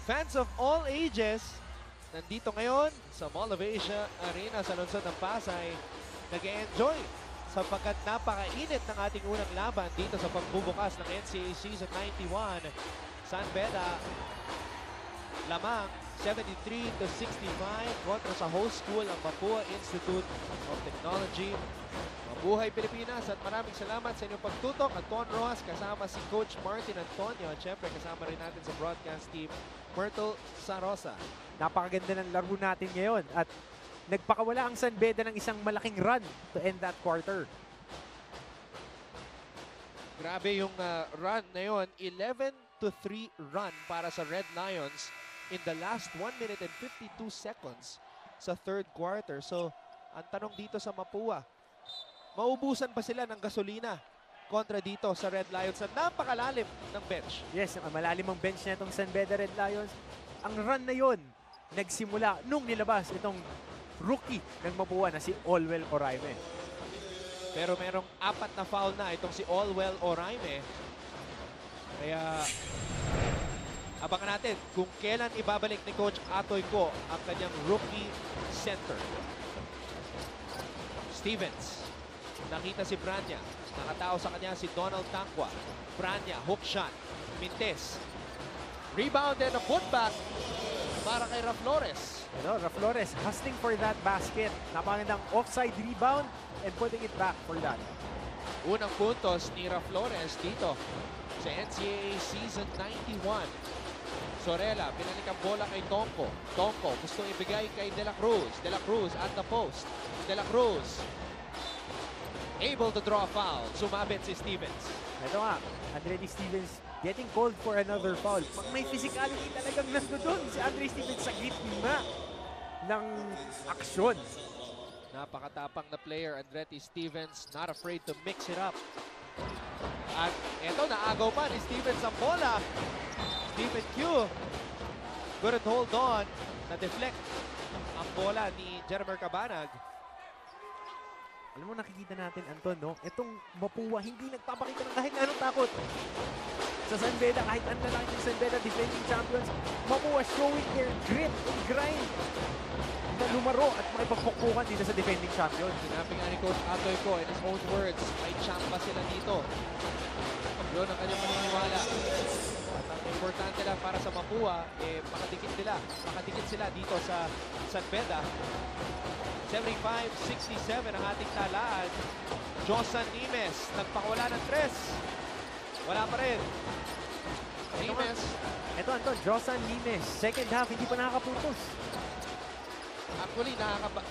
Fans of all ages, nandito ngayon sa Mall of Asia Arena sa lungsod ng Pasay, nag-enjoy sapagkat napakainit ng ating unang laban dito sa pagbubukas ng NCAA Season 91. San Beda, lamang 73-65 kontra sa host school ang Mapua Institute of Technology. Mabuhay Pilipinas at maraming salamat sa inyong pagtutok. Anton Rojas kasama si Coach Martin Antonio at syempre kasama rin natin sa broadcast team, Myrtle Sarosa. Napakaganda ng laro natin ngayon at nagpakawala ang San Beda ng isang malaking run to end that quarter. Grabe yung run na yun. 11-3 run para sa Red Lions in the last 1 minute and 52 seconds sa third quarter. So, ang tanong dito sa Mapua, maubusan pa sila ng gasolina kontra dito sa Red Lions na napakalalim ng bench? Yes, malalim ang bench na itong San Beda Red Lions. Ang run na yon nagsimula nung nilabas itong rookie ng Mapua na si Olwell Oraime. Pero merong 4 na foul na itong si Olwell Oraime. Kaya abangan natin kung kailan ibabalik ni Coach Atoy Ko ang kanyang rookie center. Stevens. Nakita si Branya. Nakatao sa kanya si Donald Tangwa. Branya, hook shot. Mintes. Rebound and a putback para kay Raflores. Raflores hustling for that basket. Napakagandang offside rebound and putting it back for that. Unang puntos ni Raflores dito sa NCAA Season 91. Sorella, pinalik ang bola kay Tonko. Tonko, gustong ibigay kay De La Cruz. De La Cruz at the post. De La Cruz able to draw a foul. Sumabit si Stevens. Ito nga, Andre Stevens getting called for another foul. May physicality talagang nandoon si Andre Stevens sa gitna ng aksyon. Napakatapang na player, Andretti Stevens, not afraid to mix it up. At eto, naagaw pa ni Stevens ang bola. Stephen Q couldn't hold on. Na-deflect ang bola ni Jeremy Cabanag. Alam mo, nakikita natin, Anton, no? Itong Mapua, hindi nagpapakita ng kahit anong takot. Sa San Beda, kahit ang lalaki ng San Beda, defending champions, Mapua showing their grit and grind na lumaro at makipagpukpukan dito sa defending champions. Sinabi nga ni Coach Atoy Ko, in his own words, may champa sila dito. Yun ang kanyang paniniwala. At ang importante lang para sa Mapua, makadikit sila dito sa San Beda. 75-67 ang ating talaan. Josan Nimes, nagpakawala ng 3. Wala pa rin. Nimes. Ito, Anton, Josan Nimes. Second half, hindi pa nakakaputos. Actually,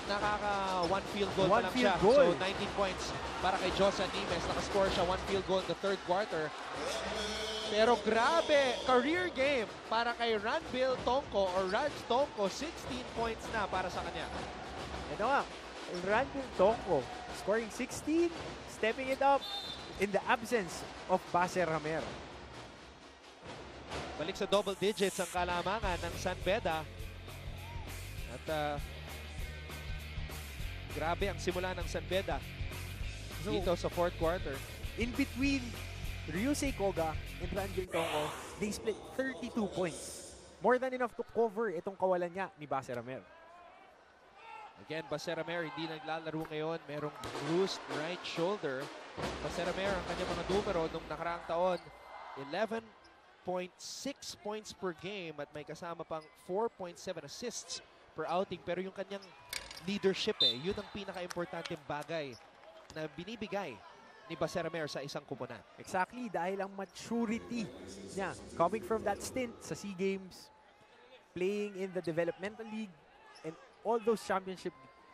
nakaka one field goal pa lang siya. Goal. So, 19 points para kay Josan Nimes. Nakascore siya 1 field goal in the third quarter. Pero grabe, career game para kay Ranville Tonko or Raj Tonko. 16 points na para sa kanya. Ito nga, Ranville Tonko scoring 16, stepping it up in the absence of Base Ramer. Balik sa double digits ang kalamangan ng San Beda. At grabe ang simula ng San Beda dito sa fourth quarter. In between Ryusei Koga and Ranville Tonko, they split 32 points. More than enough to cover itong kawalan niya ni Base Ramer. Again, Baseramer hindi naglalaro ngayon. Merong bruised right shoulder. Baseramer ang kanyang mga numero nung nakaraang taon. 11.6 points per game at may kasama pang 4.7 assists per outing. Pero yung kanyang leadership, yun ang pinaka-importanteng bagay na binibigay ni Baseramer sa isang kupunan. Exactly, dahil ang maturity niya coming from that stint sa SEA Games, playing in the developmental league, and all those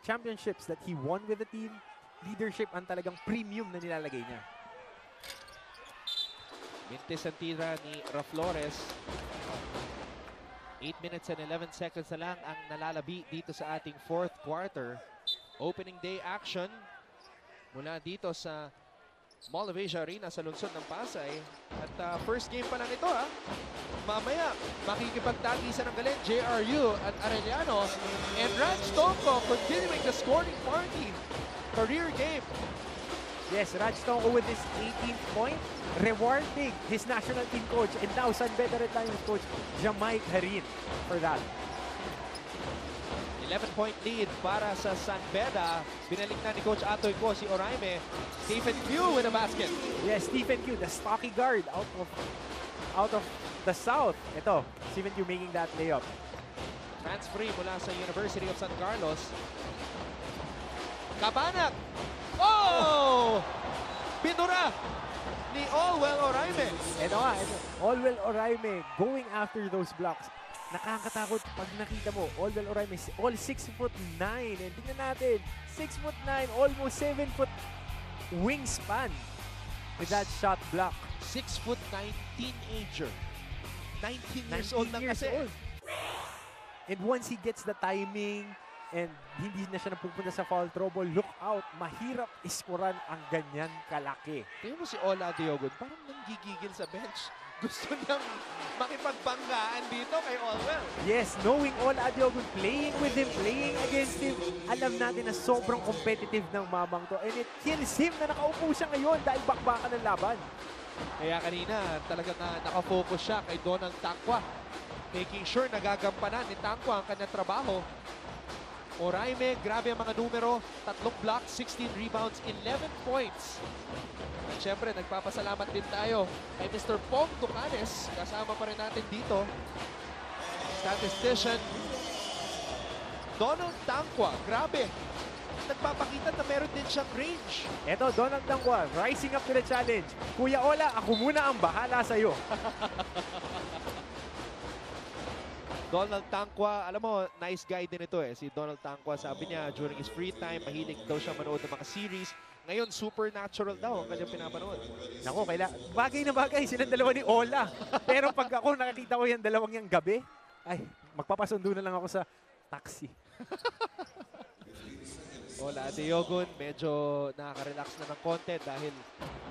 championships that he won with the team, leadership ang talagang premium na nilalagay niya. Mintes ang tira ni Raflores. 8 minutes and 11 seconds na lang ang nalalabi dito sa ating fourth quarter. Opening day action mula dito sa Mall of Asia Arena sa lungsod ng Pasay. At first game pa lang ito, Mamaya, makikipagtagisan ng galing JRU at Arellano. And Raj Tonko continuing the scoring party. Career game Yes, Raj Tonko with his 18th point, rewarding his national team coach and now San Beda Red Lions coach, Jamaic Harin, for that. 11-point lead para sa San Beda. Binalik na ni Coach Atoy ko si Oraime. Stephen Q with a basket. Yes, Stephen Q, the stocky guard out of the South. Ito, Stephen Q making that layup. Transfer mula sa University of San Carlos. Kabanak! Oh! Pinura ni Allwell Oraime. Ito nga, Allwell Oraime going after those blocks. Nakakatakot pag nakita mo, Allwell Oraime is all 6'9". And tingnan natin, 6'9", almost 7 foot wingspan with that shot block. 6'9" teenager. 19 years old na kasi. And once he gets the timing and hindi na siya napupunta sa foul trouble, look out, mahirap iskoran ang ganyan kalaki. Tingnan mo si Ola Diogun, parang nanggigigil sa bench. Gusto niyang makipagbanggaan dito kay Allwell. Yes, knowing Ola Diogun, playing with him, playing against him, alam natin na sobrang competitive ng mamang to. And it kills him na nakaupo siya ngayon dahil bakbakan ng laban. Kaya kanina, talagang nakafocus siya kay Donald Tangwa. Making sure nagagampanan ni Tangwa ang kanyang trabaho. Oraime, grabe ang mga numero. 3 blocks, 16 rebounds, 11 points. At syempre, nagpapasalamat din tayo kay Mr. Pong Tucanes. Kasama pa rin natin dito. Statistician Donald Tangwa, grabe. Nagpapakita na meron din siyang range. Eto, Donald Tangwa, rising up to the challenge. Kuya Ola, ako muna ang bahala sa'yo. Donald Tangwa, alam mo, nice guy din ito eh. Si Donald Tangwa, sabi niya, during his free time, mahilig daw siya manood ng mga series. Ngayon, supernatural daw ang kanyang pinapanood. Naku, bagay na bagay, silang dalawa ni Ola. Pero pag ako nakakita ko yung dalawang yung gabi, ay, magpapasundo na lang ako sa taxi. Ola Diogun, medyo nakaka-relax na ng konti dahil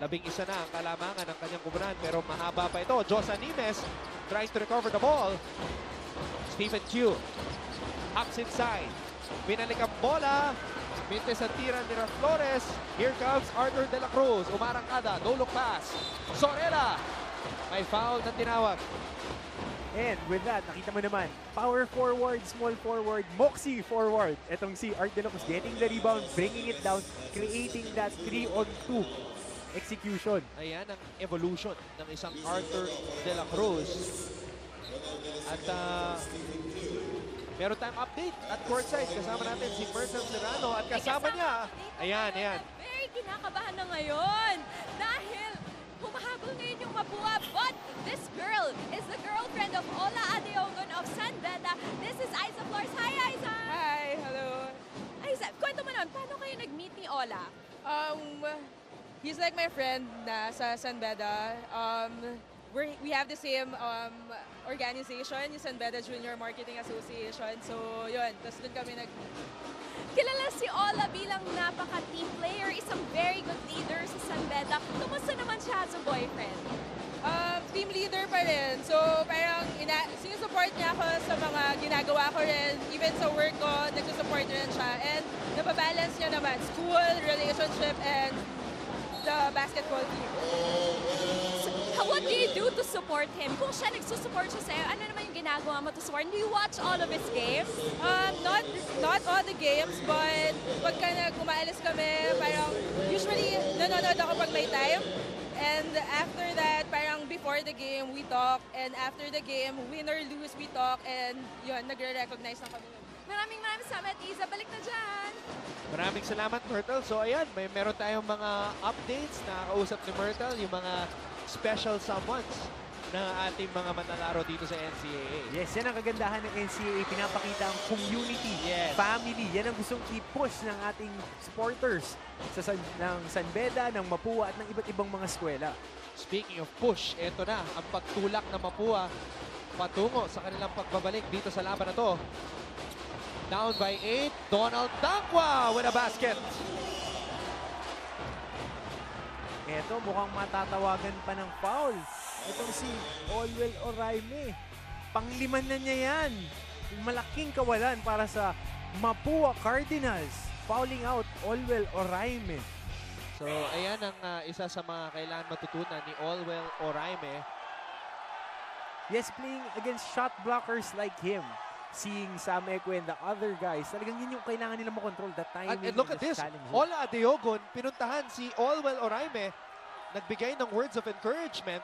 11 na ang kalamangan ng kanyang kubunan. Pero mahaba pa ito. Josa Nimes tries to recover the ball. Stephen Q hops inside. Binalik ang bola. Mintes ang tira ni Flores. Here comes Arthur De La Cruz. Umarangkada. No look pass. Sorella. May foul na tinawag. And with that, nakita mo naman, power forward, small forward, Moxie forward. Etong si Art De La Cruz getting the rebound, bringing it down, creating that 3-on-2 execution. Ayan ang evolution ng isang Arthur De La Cruz. At meron tayong update at courtside. Kasama natin si Myrtle Serrano at kasama niya. Ayan. Very kinakabahan na ngayon dahil humahabol ngayon yung Mapua. But this girl is the girlfriend of Ola Adeogun of San Beda. This is Aiza Flores. Hi, Aiza! Hi, hello. Aiza, kwento mo naman, paano kayo nag-meet ni Ola? He's like my friend na sa San Beda. We have the same organization, yung San Beda Junior Marketing Association. So, yun. Tapos doon kami Kilala si Ola bilang napaka-team player, isang very good leader sa San Beda. Kumusta naman siya as a boyfriend? Team leader pa rin. So, parang sinusupport niya ako sa mga ginagawa ko rin. Even sa work ko, nagsusupport rin siya. And nababalance niya naman school, relationship, and the basketball team. So, what do you do to support him? Kung siya nagsusupport siya sa'yo, ano naman yung ginagawa mo to support? Do you watch all of his games? Not all the games, but pagka umaalis kami, parang usually nanonood ako pag may time. And after that, parang before the game, we talk. And after the game, win or lose, we talk. And yun, nagre-recognize na kami. Maraming salamat, Iza. Balik na dyan. Maraming salamat, Myrtle. So ayan, meron tayong mga updates na kausap ni Myrtle, yung mga special someones ng ating mga manlalaro dito sa NCAA. Yes, yan ang kagandahan ng NCAA. Pinapakita ang community, Yes. family. Yan ang gustong i-push ng ating supporters ng San Beda, ng Mapua at ng iba't ibang mga eskwela. Speaking of push, eto na ang pagtulak ng Mapua patungo sa kanilang pagbabalik dito sa laban na to. Down by 8, Donald Tangwa with a basket. Eto, mukhang matatawagan pa ng foul. Itong si Allwell Oraime. Pangliman na niya yan. Malaking kawalan para sa Mapua Cardinals. Fouling out Allwell Oraime. So, ayan ang isa sa mga kailangan matutunan ni Olwell Oraime. Yes, playing against shot blockers like him, seeing Sam Ekwe and the other guys, talagang yun yung kailangan nila makontrol, the timing. And look at this, Ola Adeogun, pinuntahan si Olwell Oraime, nagbigay ng words of encouragement.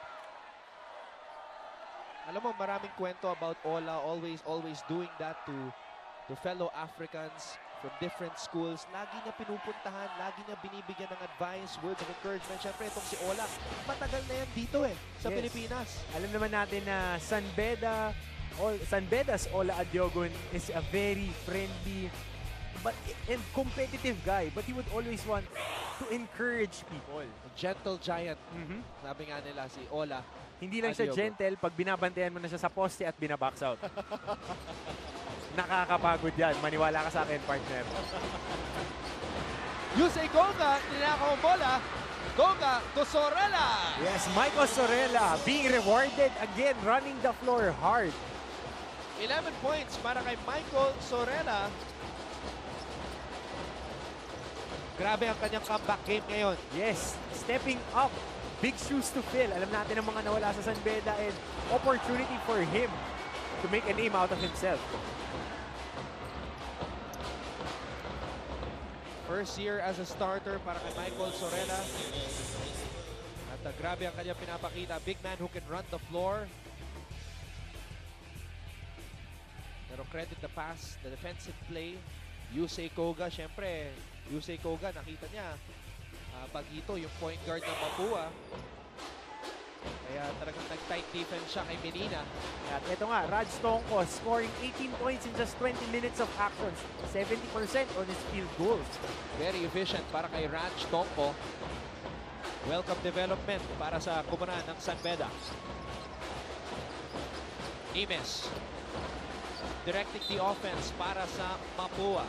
Alam mo, maraming kwento about Ola, always doing that to fellow Africans from different schools. Lagi niya pinupuntahan, lagi niya binibigyan ng advice, words of encouragement. Siyempre, itong si Ola, matagal na yan dito sa Pilipinas. Alam naman natin na Sanbeda's Ola Adeogun is a very friendly and competitive guy, but he would always want to encourage people. A gentle giant, sabi nga nila si Ola. Hindi lang siya gentle pag binabantayan mo na siya sa poste at binabox out. Nakakapagod yan. Maniwala ka sa akin, partner. Yusei Koga, ninakaw ang bola. Koga to Sorella. Yes, Michael Sorella being rewarded again, running the floor hard. 11 points para kay Michael Sorella. Grabe ang kanyang comeback game ngayon. Yes, stepping up. Big shoes to fill. Alam natin ang mga nawala sa San Beda and opportunity for him to make a name out of himself. First year as a starter para kay Michael Sorella. At grabe ang kanyang pinapakita. Big man who can run the floor. Pero credit the pass, the defensive play. Yusei Koga, syempre, Yusei Koga, nakita niya Bagito, yung point guard ng Mapua. Kaya talagang nag-tight defense siya kay Menina. At ito nga, Raj Tongko scoring 18 points in just 20 minutes of action. 70% on his field goals. Very efficient para kay Raj Tongko. Welcome development para sa kumanan ng San Beda. Nimes directing the offense para sa Mapua.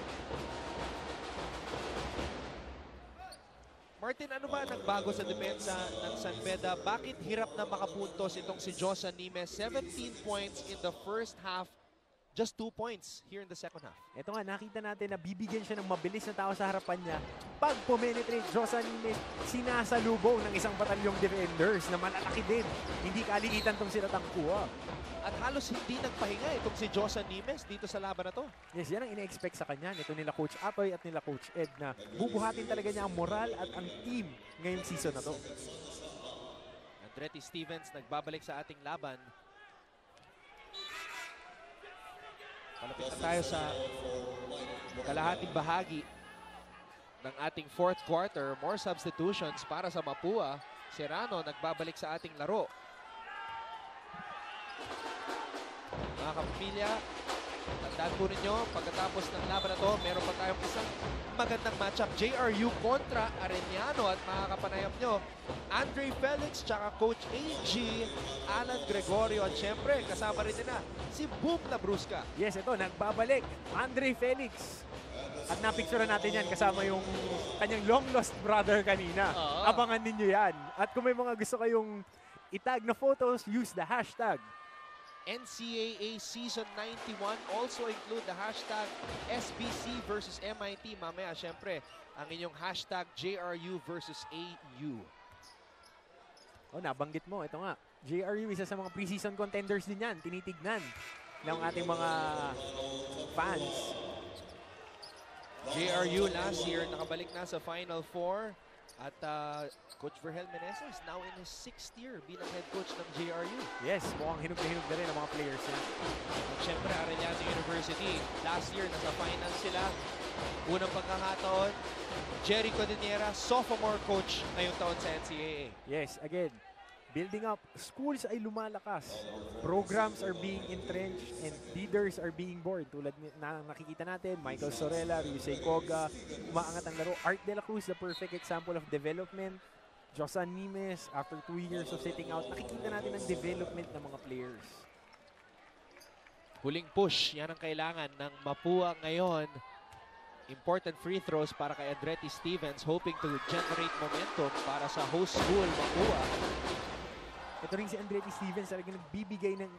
Martin, ano ba nagbago sa depensa ng San Beda? Bakit hirap na makapuntos itong si Josan Nimes? 17 points in the first half, just 2 points here in the second half. Ito nga, nakita natin na bibigyan siya ng mabilis na tao sa harapan niya. Pag pumenetrate, Josan Nimes, sinasalubong ng isang batalyong defenders na malalaki din. Hindi kaliitan tong sila tangkuha. At halos hindi nagpahinga itong si Josan Nimes dito sa laban na to. Yes, yan ang ina-expect sa kanya. Ito nila Coach Atoy at nila Coach Ed na bubuhatin talaga niya ang moral at ang team ngayong season na to. Andretti Stevens nagbabalik sa ating laban. Palapit na tayo sa kalahating bahagi ng ating fourth quarter. More substitutions para sa Mapua. Serrano nagbabalik sa ating laro. Mga kapamilya, tandaan po ninyo, pagkatapos ng laban na to, meron pa tayong isang magandang matchup. JRU kontra Arellano at makakapanayam nyo, Andre Felix tsaka Coach AG, Alan Gregorio at syempre kasama rin nila si Boom Labrusca. Yes, ito, nagbabalik, Andre Felix. At napicturean natin yan kasama yung kanyang long lost brother kanina. Abangan ninyo yan. At kung may mga gusto kayong itag na photos, use the hashtag NCAA Season 91. Also include the hashtag SBC versus MIT. Mamaya, syempre, ang inyong hashtag JRU versus AU. Oh, nabanggit mo. Ito nga. JRU, isa sa mga preseason contenders din yan. Tinitignan ng ating mga fans. JRU last year, nakabalik na sa Final Four. At Coach Vergel Meneses is now in his 6th year bilang head coach ng JRU. Yes, mukhang hinug na rin ang mga players niya. At syempre, Arellano University. Last year, nasa final sila. Unang pagkakataon, Jerry Codinera, sophomore coach ngayong taon sa NCAA. Yes, again, building up. Schools ay lumalakas. Programs are being entrenched and leaders are being born. Tulad na nakikita natin, Michael Sorella, Yusei Koga, umaangat ang laro. Art de la Cruz, the perfect example of development. Josan Nimes, after 2 years of sitting out, nakikita natin ang development ng mga players. Huling push, yan ang kailangan ng Mapua ngayon. Important free throws para kay Andretti Stevens, hoping to generate momentum para sa host school, Mapua. Ito rin si Andretti Stevens talaga nagbibigay ng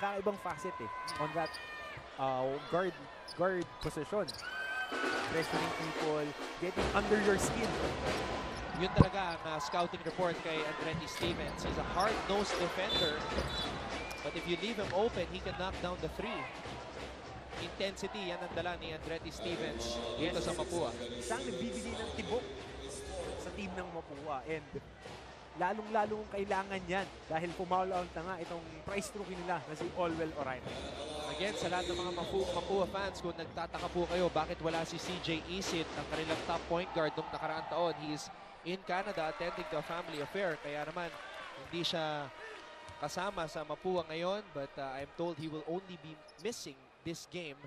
kakaibang facet on that guard position. Pressuring people, getting under your skin. Yun talaga ang scouting report kay Andretti Stevens. He's a hard-nosed defender. But if you leave him open, he can knock down the three. Intensity, yan ang dala ni Andretti Stevens dito sa Mapua. Isang nagbibigay ng tibok sa team ng Mapua. And lalong-lalong kailangan yan dahil pumaul out na nga itong prize rookie nila na si Olwell Oraimo. Again, sa lahat ng mga Mapua fans, kung nagtataka po kayo bakit wala si CJ Isit, ang kanilang top point guard nung nakaraang taon, he's in Canada attending to a family affair. Kaya naman, hindi siya kasama sa Mapua ngayon, but I'm told he will only be missing this game.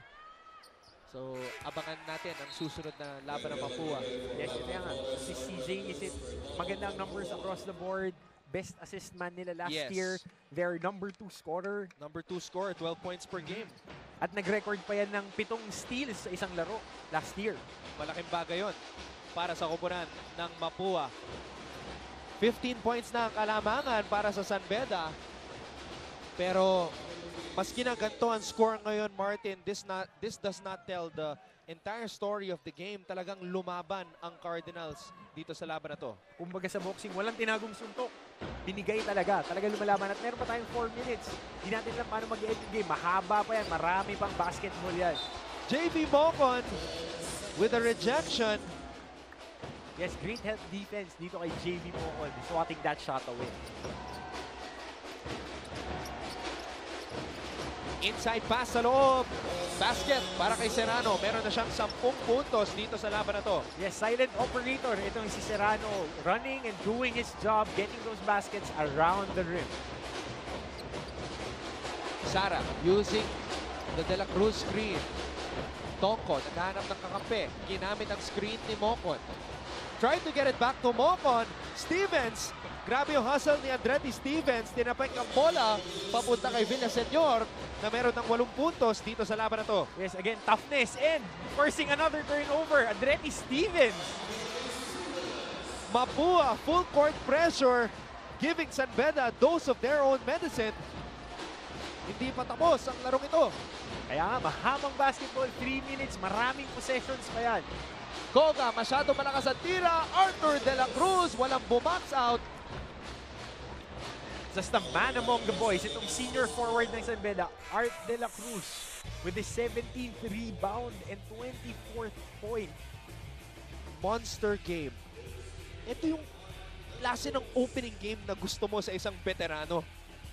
So, abangan natin ang susunod na laban ng Mapua. Yes, yun nga. Si CJ Isit, magandang numbers across the board. Best assist man nila last year. Their number 2 scorer. Number 2 scorer, 12 points per game. At nag-record pa yan ng 7 steals sa isang laro last year. Malaking bagay yon para sa koponan ng Mapua. 15 points na ang kalamangan para sa San Beda. Pero maski na ganito ang score ngayon, Martin, this does not tell the entire story of the game. Talagang lumaban ang Cardinals dito sa laban na to. Kumbaga sa boxing, walang tinagong suntok. Binigay talaga. Talaga lumalaban. At meron pa tayong 4 minutes. Hindi natin alam paano mag-end yung game. Mahaba pa yan. Marami pang basketball yan. JB Mocon with a rejection. Yes, great help defense dito kay JB Mocon. Swatting that shot away. Inside pass sa loob. Basket para kay Serrano. Meron na siyang 10 puntos dito sa laban na to. Yes, silent operator. Itong si Serrano running and doing his job, getting those baskets around the rim. Sara using the De La Cruz screen. Tongko naghahanap ng kakampi. Ginamit ang screen ni Mocon. Trying to get it back to Mocon. Stevens. Grabe yung hustle ni Andretti Stevens. Tinapay ang bola papunta kay Villaseñor na meron ng 8 puntos dito sa laban na to. Yes, again, toughness and forcing another turnover. Andretti Stevens. Mapua, full court pressure, giving San Beda a dose of their own medicine. Hindi pa tapos ang larong ito. Kaya nga, mahabang basketball, 3 minutes, maraming possessions pa yan. Koga, masyado malakas ang tira. Arthur De La Cruz, walang bumax out. Just a man among the boys. Itong senior forward ng San Beda, Art De La Cruz, with his 17th rebound and 24th point. Monster game. Ito yung klase ng opening game na gusto mo sa isang veterano.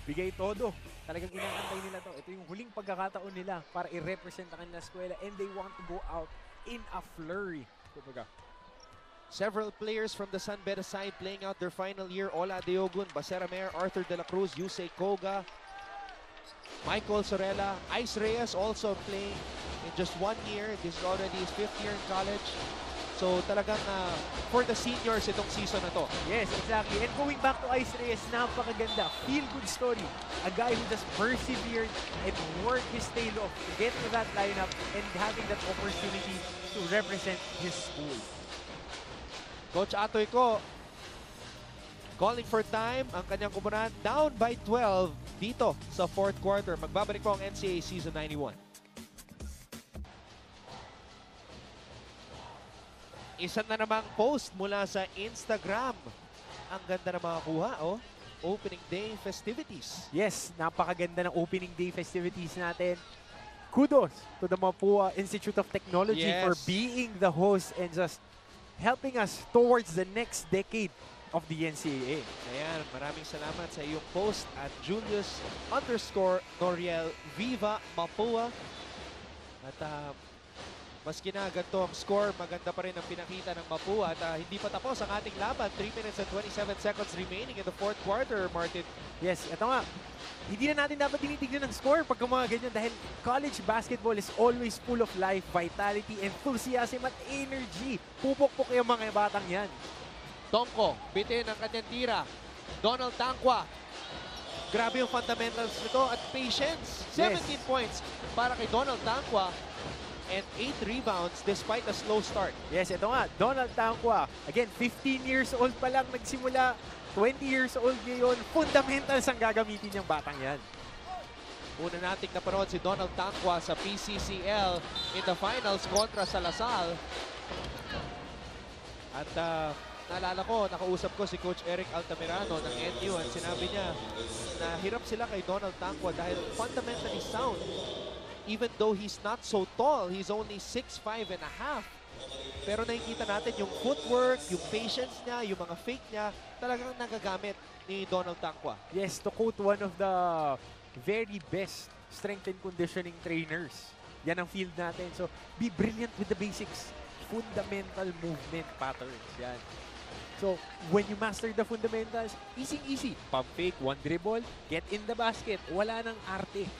Bigay todo. Talagang inaantay nila to. Ito yung huling pagkakataon nila para i-represent ang kanilang eskwela and they want to go out in a flurry. Kumbaga. Several players from the San Beda side playing out their final year. Ola Adeogun, Basera Mayor, Arthur De La Cruz, Yusei Koga, Michael Sorella, Ice Reyes also playing in just 1 year. This is already his 5th year in college. So talagang for the seniors itong season na to. Yes, exactly. And going back to Ice Reyes, napakaganda. Feel-good story. A guy who just persevered and worked his tail off to get to that lineup and having that opportunity to represent his school. Coach Atoy ko, calling for time ang kanyang kupunan. Down by 12 dito sa 4th quarter. Magbabalik po ang NCAA Season 91. Isa na namang post mula sa Instagram. Ang ganda na makakuha, oh. Opening day festivities. Yes, napakaganda ng opening day festivities natin. Kudos to the Mapua Institute of Technology for being the host and just helping us towards the next decade of the NCAA. Ayan, maraming salamat sa iyong post at Julius_Noriel Viva Mapua. At maski na ganito ang score, maganda pa rin ang pinakita ng Mapua. At hindi pa tapos ang ating laban. 3 minutes and 27 seconds remaining in the 4th quarter, Martin. Yes, ito nga. Hindi na natin dapat tinitignan ng score pagka mga ganyan dahil college basketball is always full of life, vitality, enthusiasm at energy. Pupukpok yung mga batang yan. Tongko, bitin ang kanyang tira. Donald Tangwa. Grabe yung fundamentals nito at patience. 17 points para kay Donald Tangwa and 8 rebounds despite a slow start. Yes, ito nga. Donald Tangwa. Again, 15 years old pa lang nagsimula. 20 years old ngayon, fundamentals ang gagamitin niyang batang yan. Una nating napanood si Donald Tangwa sa PCCL in the finals kontra sa Lasal. At naalala ko, nakausap ko si Coach Eric Altamirano ng NU at sinabi niya na hirap sila kay Donald Tangwa dahil fundamentally sound. Even though he's not so tall, he's only 6'5 and a half. Pero nakikita natin yung footwork, yung patience niya, yung mga fake niya, talagang nagagamit ni Donald Tangwa. Yes, to quote one of the very best strength and conditioning trainers. Yan ang field natin. So, be brilliant with the basics. Fundamental movement patterns. Yan. So, when you master the fundamentals, easy. Pump fake, one dribble, get in the basket. Wala nang arte.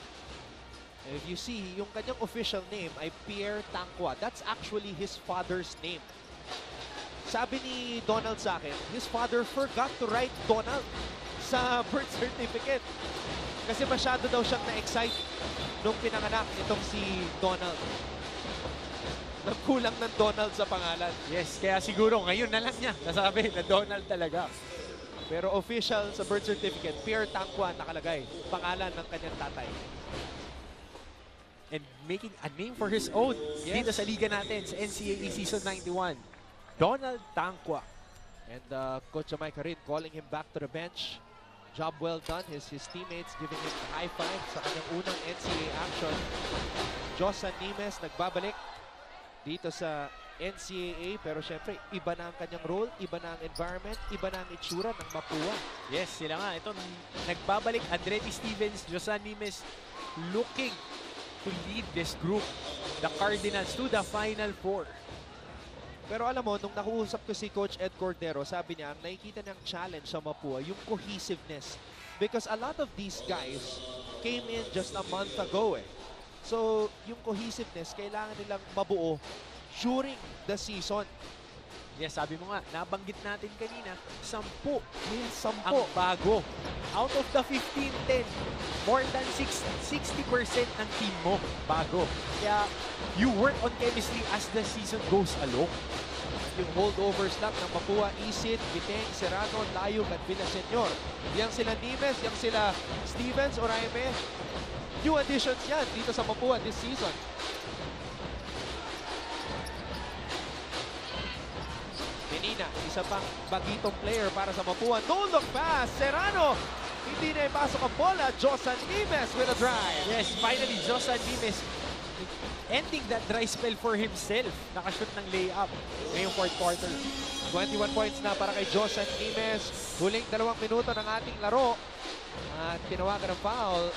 If you see, yung kanyang official name ay Pierre Tangwa. That's actually his father's name. Sabi ni Donald sa akin, his father forgot to write Donald sa birth certificate. Kasi masyado daw siyang na-excite nung pinanganak nitong si Donald. Nagkulang ng Donald sa pangalan. Yes, kaya siguro ngayon na lang niya nasabi na Donald talaga. Pero official sa birth certificate, Pierre Tangwa nakalagay. Pangalan ng kanyang tatay. And making a name for his own dito sa liga natin sa NCAA Season 91. Donald Tangwa. And Coach Jamaica Rin calling him back to the bench. Job well done. His teammates giving him a high five sa kanyang unang NCAA action. Josan Nimes nagbabalik dito sa NCAA. Pero syempre, iba na ang kanyang role, iba na ang environment, iba na ang itsura ng Mapua. Yes, sila nga. Ito, nagbabalik Andretti Stevens, Josan Nimes looking to lead this group, the Cardinals, to the Final Four. Pero alam mo, nung nakuusap ko si Coach Ed Cordero, sabi niya, ang nakikita niyang challenge sa Mapua, yung cohesiveness. Because a lot of these guys came in just a month ago eh. So, yung cohesiveness, kailangan nilang mabuo during the season. Yes, sabi mo nga, nabanggit natin kanina, 10 Yes, ang bago. Out of the 15-10, more than 60% ng team mo bago. Kaya, you work on chemistry as the season goes along. Yung holdovers lang ng Mapua, Isid, Biteng, Serrano, Layog at Villaseñor. Yang sila Nimes, yang sila Stevens o Raime. New additions yan dito sa Mapua this season. Menina, isa pang bagitong player para sa Mapua. No look pass, Serrano. Hindi na ipasok ang bola. Josan Nimes with a drive. Yes, finally, Josan Nimes ending that dry spell for himself. Nakashoot ng layup ngayong fourth quarter. 21 points na para kay Josan Nimes. Huling 2 minuto ng ating laro. At tinawagan ng foul.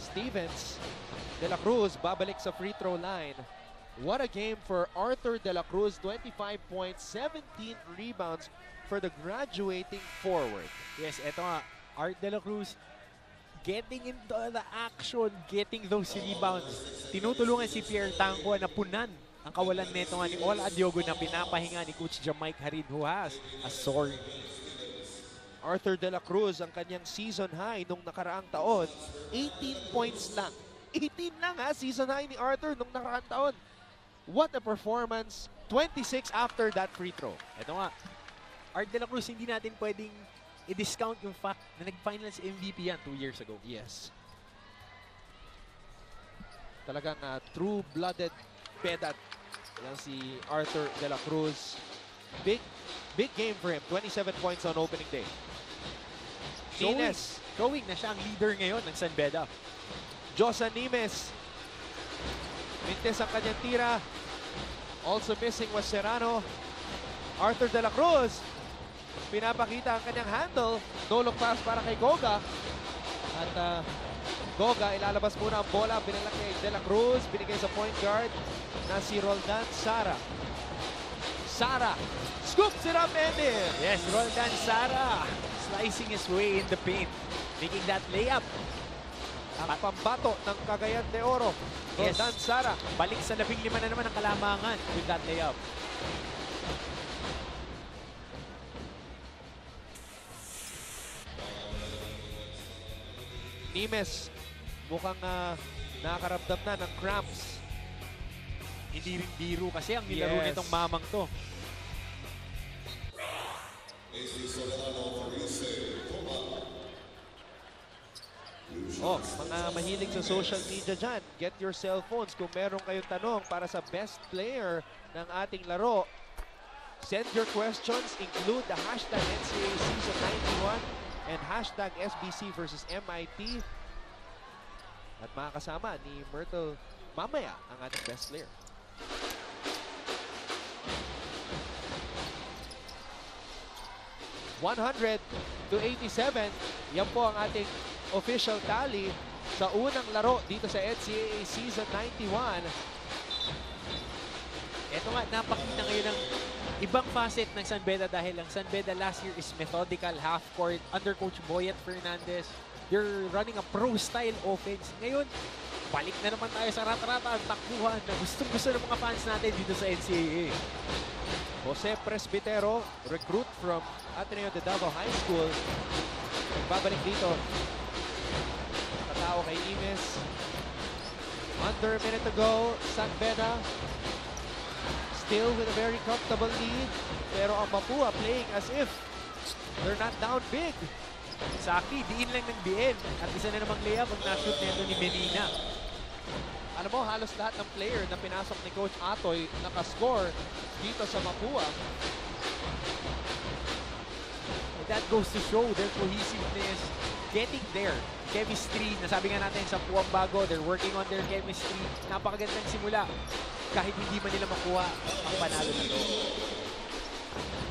Stevens, De La Cruz babalik sa free throw line. What a game for Arthur De La Cruz. 25 points, 17 rebounds for the graduating forward. Yes, eto nga. Art De La Cruz getting into the action, getting those rebounds. Tinutulungan si Pierre Tangwa na punan ang kawalan neto nga ni Ola Adiogo na pinapahinga ni Coach Jamaica Harid who has a sore knee. Arthur De La Cruz, ang kanyang season high nung nakaraang taon, 18 points lang. 18 lang ha, season high ni Arthur nung nakaraang taon. What a performance. 26 after that free throw. Ito nga, Art De La Cruz, hindi natin pwedeng i-discount yung fact na nag-finals MVP yan 2 years ago. Yes. Talagang true-blooded pedant. Yan si Arthur De La Cruz. Big game for him. 27 points on opening day. Nimes. Showing na siya ang leader ngayon ng San Beda. Josan Nimes. Mintes ang kanyang tira. Also missing was Serrano. Arthur De La Cruz. Pinapakita ang kanyang handle. No look pass para kay Goga. At Goga ilalabas muna ang bola. Binalak kay De La Cruz. Binigay sa point guard na si Roldan Sara. Sara. Scoops it up and in. Yes, Roldan Sara slicing his way in the paint. Making that layup. Ang pambato ng Cagayan de Oro. Roldan Sara. Balik sa 15 na naman ang kalamangan with that layup. Nimes mukhang nakaramdam na ng cramps. Hindi rin biro kasi ang nilaro nitong mamang to. Oh, mga mahilig sa social media dyan, get your cell phones kung meron kayong tanong para sa best player ng ating laro. Send your questions, include the hashtag NCAA Season 91 and hashtag SBC versus MIT. At makakasama ni Myrtle mamaya ang ating best player. $100-87. Yan po ang ating official tally sa unang laro dito sa NCAA Season 91. Ito nga, napakita ngayon ng ibang facet ng San Beda dahil ang San Beda last year is methodical, half-court, under Coach Boyet Fernandez. They're running a pro-style offense. Ngayon, balik na naman tayo sa rata-rata ang takbuhan na gustong-gusto ng mga fans natin dito sa NCAA. Jose Presbitero, recruit from Ateneo de Davao High School. Nagbabalik dito. Katao kay Imes. Under a minute to go, San Beda still with a very comfortable lead. Pero ang Mapua playing as if they're not down big. Saki, diin lang ng diin. At isa na namang layup ang na-shoot nito ni Menina. Alam mo, halos lahat ng player na pinasok ni Coach Atoy nakascore dito sa Mapua. And that goes to show their cohesiveness, getting there. Chemistry, nasabi nga natin sa Puwang Bago, they're working on their chemistry. Napakagandang simula. Kahit hindi man nila makuha ang panalo na ito.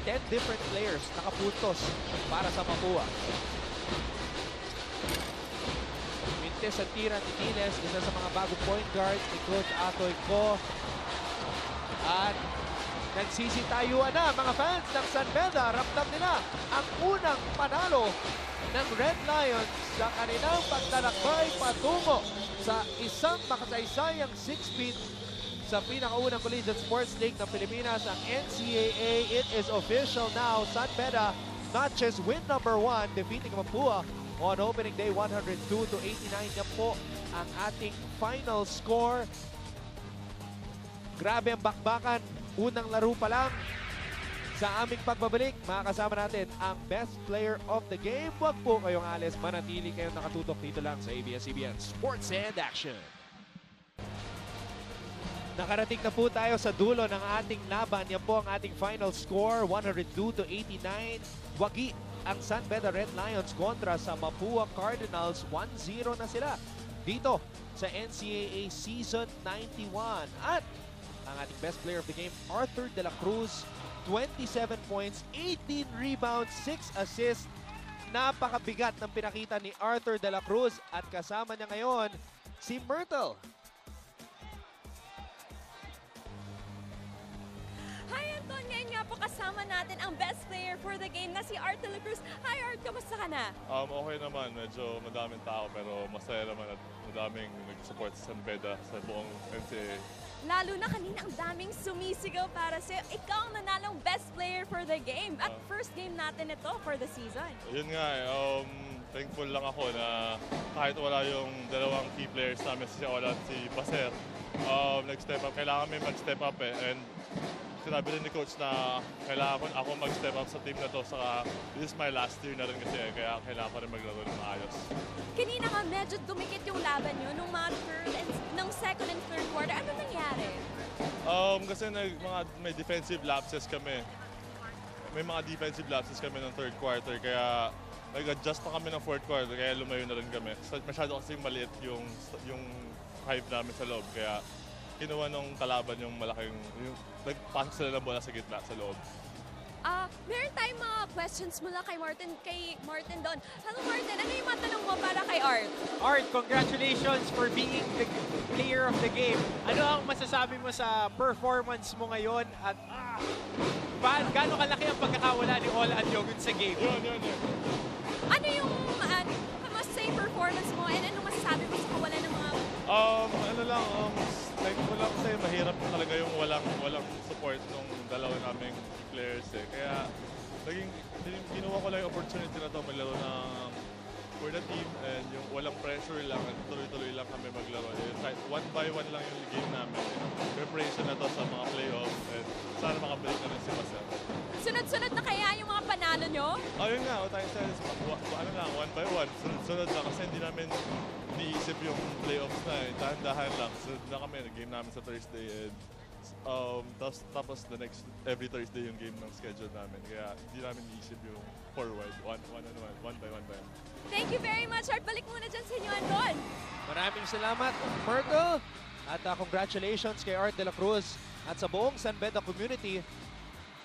10 different players nakapuntos para sa Mapua. Mintes at tira ni Diles, isa sa mga bagong point guards ni Coach Atoy Ko. At nagsisitayuan na mga fans ng San Beda. Ramdam nila ang unang panalo ng Red Lions sa kanilang paglalakbay patungo sa isang makasaysayang 6-peat sa pinakaunang Collegiate Sports League ng Pilipinas, ang NCAA. It is official now. San Beda notches win number 1, defeating Mapua on opening day 102-89. Yan po ang ating final score. Grabe ang bakbakan. Unang laro pa lang. Sa aming pagbabalik, makakasama natin ang best player of the game. Huwag po kayong alis. Manatili kayong nakatutok dito lang sa ABS-CBN Sports and Action. Nakarating na po tayo sa dulo ng ating laban. Yan po ang ating final score, 102-89. Wagi ang San Beda Red Lions kontra sa Mapua Cardinals. 1-0 na sila dito sa NCAA Season 91. At ang ating best player of the game, Arthur De La Cruz, 27 points, 18 rebounds, 6 assists. Napakabigat ng pinakita ni Arthur De La Cruz at kasama niya ngayon si Myrtle. Hi, Anton! Ngayon nga po kasama natin ang best player for the game na si Art De La Cruz. Hi, Art! Kamusta ka na? Okay naman. Medyo madaming tao pero masaya naman at madaming nag-support sa San Beda sa buong NCAA. Lalo na kanina ang daming sumisigaw para sa'yo. Ikaw ang nanalong best player for the game. At first game natin ito for the season. Yun nga thankful lang ako na kahit wala yung dalawang key players namin, si Ola at si Baser, nag-step up. Kailangan kami mag-step up and sinabi rin ni Coach na kailangan ako mag-step up sa team na to. Saka this is my last year na rin kasi kaya kailangan ko rin maglaro ng maayos. Kanina nga medyo dumikit yung laban nyo nung mga second and third quarter. Ano nangyari? Kasi may defensive lapses kami. May mga defensive lapses kami ng third quarter kaya nag-adjust pa kami ng fourth quarter kaya lumayo na rin kami. Masyado kasi maliit yung hype namin sa loob kaya kinuha nung kalaban yung malaking, nagpasok sila ng bola sa gitna, sa loob. Meron tayong mga questions mula kay Martin doon. Hello Martin, ano yung mga tanong mo para kay Art? Art, congratulations for being the player of the game. Ano ang masasabi mo sa performance mo ngayon at gaano kalaki ang pagkakawala ni Ola at Yogun sa game? Yun. Ano yung, kamusta yung performance mo and ano masasabi mo sa kawalan ng mga... Thankful lang kasi mahirap talaga yung walang support ng dalawa naming players eh. Kaya ginawa ko lang yung opportunity na to maglaro ng for the team and yung walang pressure lang at tuloy-tuloy lang kami maglaro. One by one lang yung game namin. Preparation na to sa mga playoff and sana makabalik na rin si Marcel. Sunod-sunod na kaya yung mga panalo nyo? Ayun nga, tayo sa ano lang, one by one. Sunod na kasi hindi namin iniisip yung playoffs na eh. Dahan-dahan lang. Sunod na kami, game namin sa Thursday. And, tapos every Thursday yung game ng schedule namin. Kaya hindi namin iniisip yung forward, one by one. Thank you very much, Art. Balik muna dyan sa inyo, Anton. Maraming salamat, Myrtle. At congratulations kay Art de la Cruz at sa buong San Beda community.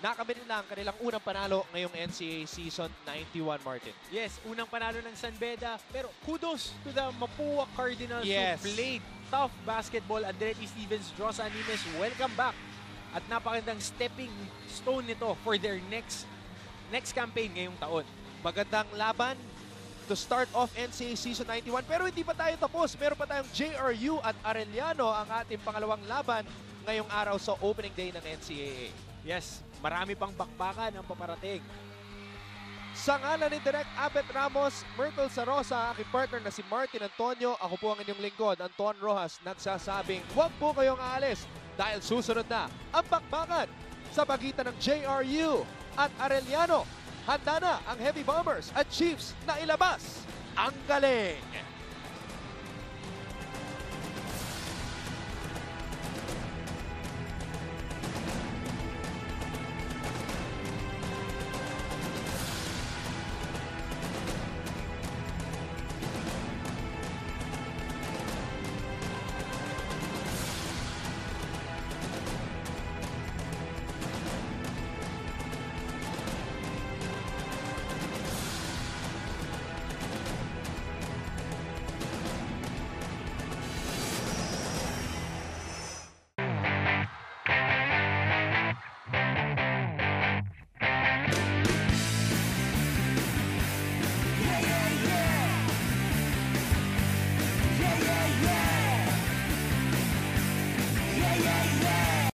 Nakamit nila ang kanilang unang panalo ngayong NCAA Season 91, Martin. Yes, unang panalo ng San Beda. Pero kudos to the Mapua Cardinals Yes. who played tough basketball. Andretti Stevens, Josa Animes, welcome back. At napakandang stepping stone nito for their next campaign ngayong taon. Magandang laban to start off NCAA Season 91. Pero hindi pa tayo tapos. Meron pa tayong JRU at Arellano ang ating pangalawang laban ngayong araw sa opening day ng NCAA. Yes, marami pang bakbakan ang paparating. Sa ngalan ni Direk Abet Ramos, Myrtle Sarosa, aking partner na si Martin Antonio, ako po ang inyong lingkod, Anton Rojas, nagsasabing huwag po kayong aalis dahil susunod na ang bakbakan sa pagitan ng JRU at Arellano. Handa na ang Heavy Bombers at Chiefs na ilabas ang galing!